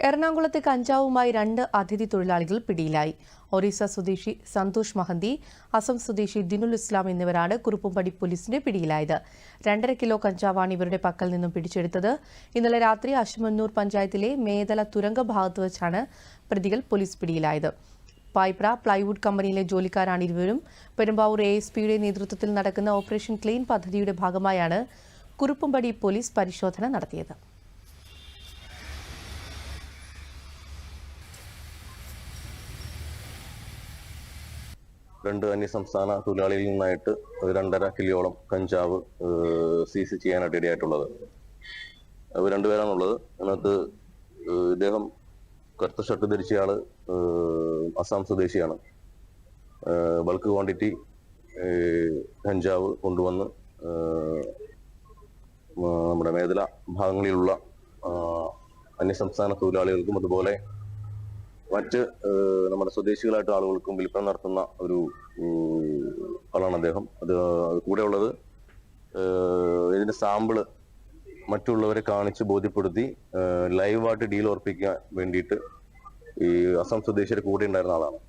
എറണാകുളത്തെ കഞ്ചാവുമായി 2 അതിഥി തൊഴിലാളികൾ പിടിയിലായി. ഒറീസ സ്വദേശി സന്തോഷ് മഹന്തി, അസം സ്വദേശി ദിനുൽ ഇസ്ലാം എന്നിവരാണ് കുറുപ്പുംപടി പോലീസിന്റെ പിടിയിലായത്. 2.5 കിലോ കഞ്ചാവാണ് ഇവരുടെ പക്കൽ നിന്നും പിടിച്ചെടുത്തത്. ഇന്നലെ രാത്രി അശുമന്നൂർ പഞ്ചായത്തിലെ മേദല തുരങ്ക ഭാഗത്ത് വെച്ചാണ് പ്രതികൾ പോലീസ് പിടിയിലായത്. പായ്പ്ര പ്ലൈവുഡ് കമ്പനിയിലെ ജോലിക്കാരാണ് ഇരുവരും. പെരുമ്പാവൂർ ASPയുടെ നേതൃത്വത്തിൽ നടക്കുന്ന ഓപ്പറേഷൻ ക്ലീൻ പദ്ധതിയുടെ ഭാഗമായാണ് കുറുപ്പുംപടി പോലീസ് പരിശോധന നടത്തിയത്. രണ്ട് അന്യസംസ്ഥാന തൊഴിലാളികളിൽ നിന്നായിട്ട് 2.5 കിലോയോളം കഞ്ചാവ് സീസ് ചെയ്യാനായിട്ട് ഇടയായിട്ടുള്ളത്. അവർ രണ്ടുപേരാണുള്ളത്. അതിനകത്ത് ഇദ്ദേഹം കറുത്ത ഷർട്ട് ധരിച്ചയാള് അസം സ്വദേശിയാണ്. ബൾക്ക് ക്വാണ്ടിറ്റി കഞ്ചാവ് കൊണ്ടുവന്ന് നമ്മുടെ മേഖല ഭാഗങ്ങളിലുള്ള അന്യസംസ്ഥാന തൊഴിലാളികൾക്കും അതുപോലെ മറ്റ് നമ്മുടെ സ്വദേശികളായിട്ട് ആളുകൾക്കും വിൽപ്പന നടത്തുന്ന ഒരു ആളാണ് അദ്ദേഹം. അത് കൂടെ ഉള്ളത് ഇതിന്റെ സാമ്പിള് മറ്റുള്ളവരെ കാണിച്ച് ബോധ്യപ്പെടുത്തി ലൈവായിട്ട് ഡീൽ ഉറപ്പിക്കാൻ വേണ്ടിയിട്ട് ഈ അസം സ്വദേശിയുടെ കൂടെ ഉണ്ടായിരുന്ന ആളാണ്.